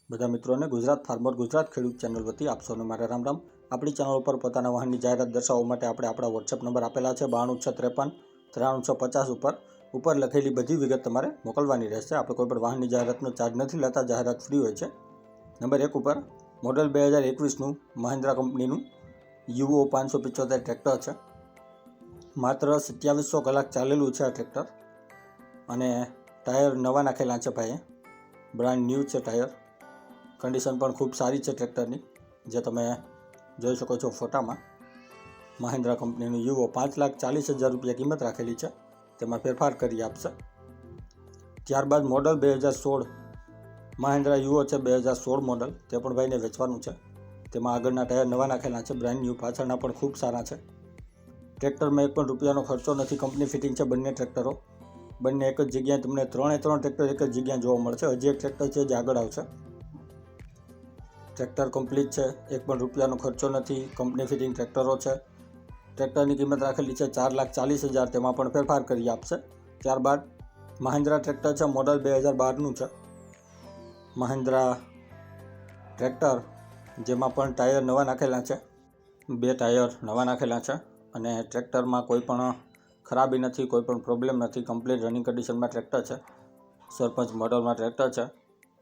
બધા મિત્રોને ગુજરાત ફાર્મર ગુજરાત ખેડૂત ચેનલ વતી આપ સૌને મારા રામ રામ। આપણી ચેનલ પર પોતાના વાહનની જાહેરાત દર્શાવવા માટે આપણે આપણા વોટ્સએપ નંબર આપેલા છે 92 653 ઉપર લખેલી બધી વિગત તમારે મોકલવાની રહેશે। આપણે કોઈ પણ વાહનની જાહેરાતનો ચાર્જ નથી લેતા, જાહેરાત ફ્રી હોય છે। નંબર 1 ઉપર મોડલ 2021નું મહિન્દ્રા કંપનીનું યુઓ 575 ટ્રેક્ટર છે। માત્ર 2700 કલાક ચાલેલું છે આ ટ્રેક્ટર અને ટાયર નવા નાખેલા છે ભાઈએ, બ્રાન્ડ ન્યૂ છે ટાયર। કન્ડિશન પણ ખૂબ સારી છે ટ્રેક્ટરની, જે તમે જોઈ શકો છો ફોટામાં। મહિન્દ્રા કંપનીનું યુઓ 5,40,000 રૂપિયા કિંમત રાખેલી છે, તેમાં ફેરફાર કરી આપશે। ત્યારબાદ મોડલ 2016 મહિન્દ્રા યુઓ છે 2016 મોડલ, તે પણ ભાઈને વેચવાનું છે। તેમાં આગળના ટાયર નવા નાખેલા છે, બ્રાન્ડ ન્યૂ, પાછળના પણ ખૂબ સારા છે। ટ્રેક્ટરમાં એક પણ રૂપિયાનો ખર્ચો નથી, કંપની ફિટિંગ છે બંને ટ્રેક્ટરો। બંને એક જ જગ્યાએ તમને ત્રણે ટ્રેક્ટર એક જ જગ્યાએ જોવા મળશે। હજી એક ટ્રેક્ટર છે જે આગળ આવશે। ટ્રેક્ટર કમ્પ્લીટ છે, એક પણ રૂપિયાનો ખર્ચો નથી, કંપની ફિટિંગ ટ્રેક્ટરો છે। ટ્રેક્ટરની કિંમત રાખેલી છે 4,40,000, તેમાં પણ ફેરફાર કરી આપશે। ત્યારબાદ મહિન્દ્રા ટ્રેક્ટર છે, મોડલ 2012નું છે મહિન્દ્રા ટ્રેક્ટર, જેમાં પણ ટાયર નવા નાખેલા છે, 2 ટાયર નવા નાખેલા છે અને ટ્રેક્ટરમાં કોઈ પણ ખરાબી નથી, કોઈ પણ પ્રોબ્લેમ નથી, કમ્પ્લીટ રનિંગ કન્ડિશનમાં ટ્રેક્ટર છે। સરપંચ મોડલમાં ટ્રેક્ટર છે,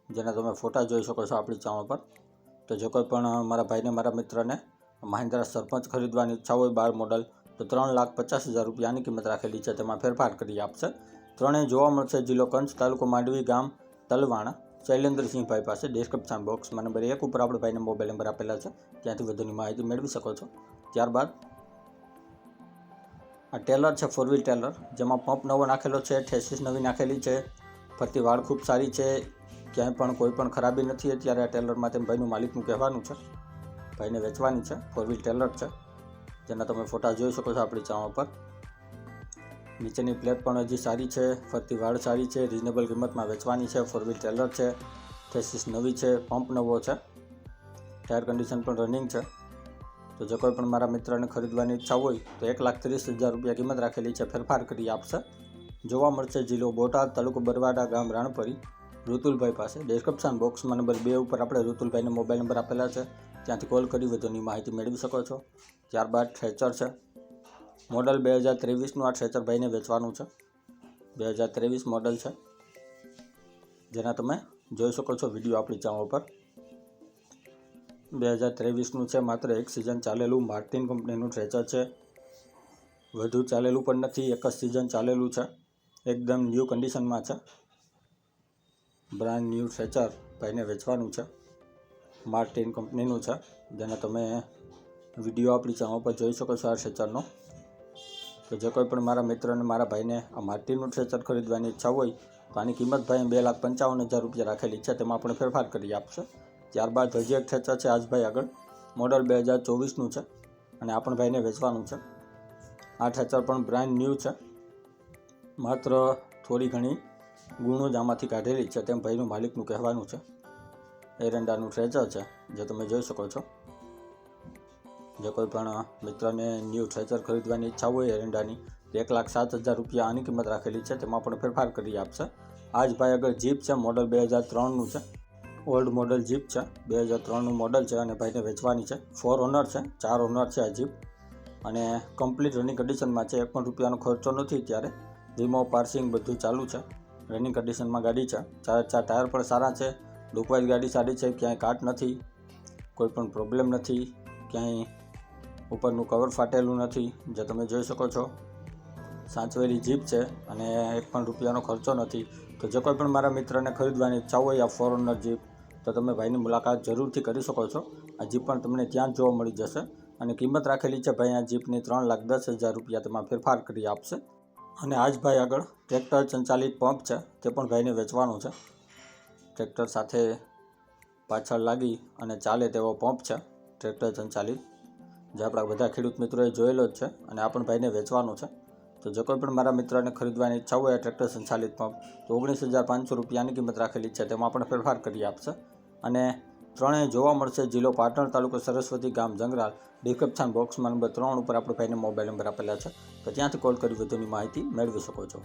જેના તમે ફોટા જોઈ શકો છો આપણી ચેનલ પર। તો જો કોઈ પણ મારા ભાઈને, મારા મિત્રને મહિન્દ્રા સરપંચ ખરીદવાની ઈચ્છા હોય 12 મોડલ, તો 3,50,000 રૂપિયાની કિંમત રાખેલી છે, તેમાં ફેરફાર કરી આપશે। ત્રણેય જોવા મળશે જિલ્લો કચ્છ, તાલુકો માંડવી, ગામ તલવાણા, શૈલેન્દ્રસિંહભાઈ પાસે। ડિસ્ક્રિપ્શન બોક્સમાં નંબર 1 ઉપર આપણે ભાઈને મોબાઈલ નંબર આપેલા છે, ત્યાંથી વધુની માહિતી મેળવી શકો છો। ત્યારબાદ આ ટેલર છે, 4 વ્હીલ ટેલર, જેમાં પંપ નવો નાખેલો છે, ઠેસીસ નવી નાખેલી છે, ફરતી વાળ ખૂબ સારી છે, ક્યાંય પણ કોઈ પણ ખરાબી નથી અત્યારે આ ટેલરમાં, તેમ ભાઈનું માલિકનું કહેવાનું છે। ભાઈને વેચવાની છે, 4 વ્હીલ ટેલર છે, જેના તમે ફોટા જોઈ શકો છો આપણી ચેનલ પર। નીચેની પ્લેટ પણ હજી સારી છે, ફરતી વાળ સારી છે, રિઝનેબલ કિંમતમાં વેચવાની છે। 4 વ્હીલ ટેલર છે, ઠેસીસ નવી છે, પંપ નવો છે, ટાયર કન્ડિશન પણ રનિંગ છે। તો જો કોઈ પણ મારા મિત્રને ખરીદવાની ઈચ્છા હોય તો 1,30,000 રૂપિયા કિંમત રાખેલી છે, ફેરફાર કરી આપશે। જોવા મળશે જિલ્લો બોટાદ, તાલુકો બરવાડા, ગામ રાણપરી, ઋતુલભાઈ પાસે। ડિસ્ક્રિપ્શન બોક્સમાં નંબર 2 ઉપર આપણે ઋતુલભાઈને મોબાઈલ નંબર આપેલા છે, ત્યાંથી કોલ કરી વધુની માહિતી મેળવી શકો છો। ત્યારબાદ થ્રેચર છે, મોડલ 2023નું આ થ્રેચર ભાઈને વેચવાનું છે, 2023 મોડલ છે, જેના તમે જોઈ શકો છો વિડીયો આપણી ચેનલ પર। 2023નું છે, માત્ર 1 સિઝન ચાલેલું માર્ટિન કંપનીનું થ્રેચર છે, વધુ ચાલેલું પણ નથી, 1 જ સિઝન ચાલેલું છે, એકદમ ન્યૂ કન્ડિશનમાં છે, બ્રાન્ડ ન્યૂ થ્રેચર ભાઈને વેચવાનું છે, માર્ટિન કંપનીનું છે, જેને તમે વિડીયો આપણી ચેનલ પર જોઈ શકો છો આ થ્રેચરનો। તો જે કોઈ પણ મારા મિત્રને, મારા ભાઈને આ માર્ટિનનું થ્રેચર ખરીદવાની ઈચ્છા હોય તો આની કિંમત ભાઈ 2,55,000 રૂપિયા રાખેલી છે, તેમાં પણ ફેરફાર કરી આપશે। ત્યારબાદ હજી એક થ્રેચર છે આજભાઈ આગળ, મોડલ 2024નું છે અને આ પણ ભાઈને વેચવાનું છે। આ થ્રેચર પણ બ્રાન્ડ ન્યૂ છે, માત્ર થોડી ઘણી ગુણો જ આમાંથી કાઢેલી છે, તેમ ભાઈનું માલિકનું કહેવાનું છે। એરંડાનું થ્રેચર છે, જે તમે જોઈ શકો છો। જો કોઈ પણ મિત્રને ન્યૂ થ્રેચર ખરીદવાની ઈચ્છા હોય એરંડાની, 1,07,000 રૂપિયા આની કિંમત રાખેલી છે, તેમાં પણ ફેરફાર કરી આપશે। આજ ભાઈ આગળ જીપ છે, મોડલ 2003નું છે, ઓલ્ડ મોડલ જીપ છે, 2003નું મોડલ છે અને ભાઈને વેચવાની છે। 4 ઓનર છે, 4 ઓનર છે આ જીપ અને કમ્પ્લીટ રનિંગ કન્ડિશનમાં છે, 1 પણ રૂપિયાનો ખર્ચો નથી અત્યારે, વીમો પાર્સિંગ બધું ચાલુ છે, રનિંગ કન્ડિશનમાં ગાડી છે। 4 ટાયર પણ સારા છે, લુકવાઇઝ ગાડી સારી છે, ક્યાંય કાટ નથી, કોઈ પણ પ્રોબ્લેમ નથી, ક્યાંય ઉપરનું કવર ફાટેલું નથી, જે તમે જોઈ શકો છો। સાચવેલી જીપ છે અને 1 પણ રૂપિયાનો ખર્ચો નથી। તો જો કોઈ પણ મારા મિત્રને ખરીદવાની ઈચ્છા હોય આ 4 ઓનર જીપ, તો તમે ભાઈની મુલાકાત જરૂરથી કરી શકો છો। આ જીપ પણ તમને ત્યાં જ જોવા મળી જશે અને કિંમત રાખેલી છે ભાઈ આ જીપની 3,10,000 રૂપિયા, તેમાં ફેરફાર કરી આપશે। અને આજ ભાઈ આગળ ટ્રેક્ટર સંચાલિત પંપ છે, તે પણ ભાઈને વેચવાનું છે। ટ્રેક્ટર સાથે પાછળ લાગી અને ચાલે તેવો પંપ છે ટ્રેક્ટર સંચાલિત, જે આપણા બધા ખેડૂત મિત્રોએ જોયેલો જ છે અને આ પણ ભાઈને વેચવાનું છે। તો જો કોઈ પણ મારા મિત્રને ખરીદવાની ઈચ્છા હોય ટ્રેક્ટર સંચાલિત પંપ, તો 19,500 રૂપિયાની કિંમત રાખેલી છે, તેમાં પણ ફેરફાર કરી આપશે। અને ત્રણેય જોવા મળશે. જિલ્લો પાટણ, તાલુકો સરસ્વતી, ગામ જંગરાળ. ડિસ્ક્રિપ્શન બોક્સમાં નંબર 3 ઉપર આપણે ભાઈને મોબાઈલ નંબર આપેલા છે, તો ત્યાંથી કોલ કરી વધુની માહિતી મેળવી શકો છો.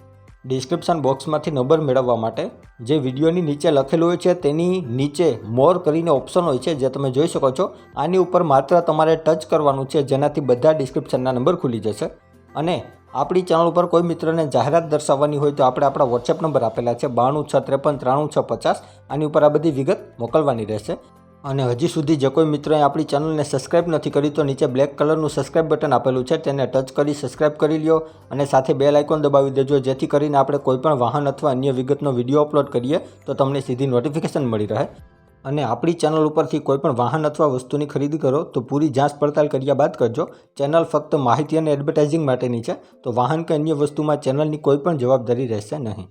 ડિસ્ક્રિપ્શન બોક્સમાંથી નંબર મેળવવા માટે જે વિડીયોની નીચે લખેલું હોય છે તેની નીચે મોર કરીને ઓપ્શન હોય છે, જે તમે જોઈ શકો છો. આની ઉપર માત્ર તમારે ટચ કરવાનું છે, જેનાથી બધા ડિસ્ક્રિપ્શનના નંબર ખુલી જશે. અને આપણી ચેનલ ઉપર કોઈ મિત્રને જાહેરાત દર્શાવવાની હોય તો આપણે આપણા વોટ્સએપ નંબર આપેલા છે 9263539650. આની ઉપર આ બધી વિગત મોકલવાની રહેશે. અને હજી સુધી જે કોઈ મિત્રોએ આપણી ચેનલને સબસ્ક્રાઇબ નથી કરી તો નીચે બ્લેક કલરનું સબસ્ક્રાઇબ બટન આપેલું છે, તેને ટચ કરી સબસ્ક્રાઇબ કરી લ્યો અને સાથે બેલ આઇકોન દબાવી દેજો, જેથી કરીને આપણે કોઈપણ વાહન અથવા અન્ય વિગતનો વિડીયો અપલોડ કરીએ તો તમને સીધી નોટિફિકેશન મળી રહે. અને આપણી ચેનલ ઉપરથી કોઈપણ વાહન અથવા વસ્તુની ખરીદી કરો તો પૂરી જાંચ પડતાલ કર્યા બાદ કરજો. ચેનલ ફક્ત માહિતી અને એડવર્ટાઇઝિંગ માટેની છે, તો વાહન કે અન્ય વસ્તુમાં ચેનલની કોઈ પણ જવાબદારી રહેશે નહીં.